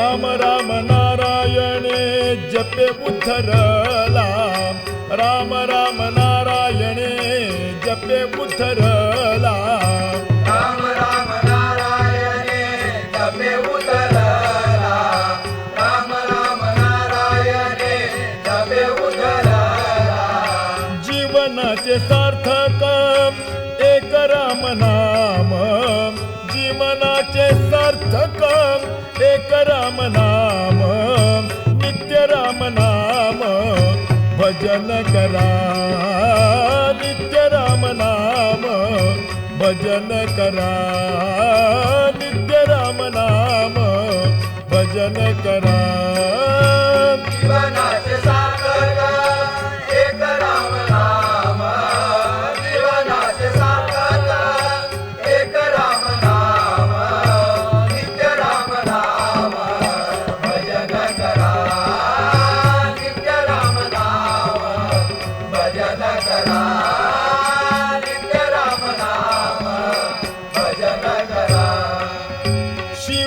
राम राम नारायणे जपे उद्धरला राम राम नारायणे जपे उद्धरला राम राम नारायणे जपे उद्धरला राम राम नारायणे जपे उद्धरला जीवनाचे सार्थक एक राम नाम जीवनाचे सार्थक एक राम नाम नित्य राम नाम भजन करा नित्य राम नाम भजन करा नित्य राम नाम भजन करा जीवनाचे सार्थक एक राम नाम जीवनाचे सार्थक एक राम नाम नित्य राम नाम भजन करा नित्य राम नाम भजन करा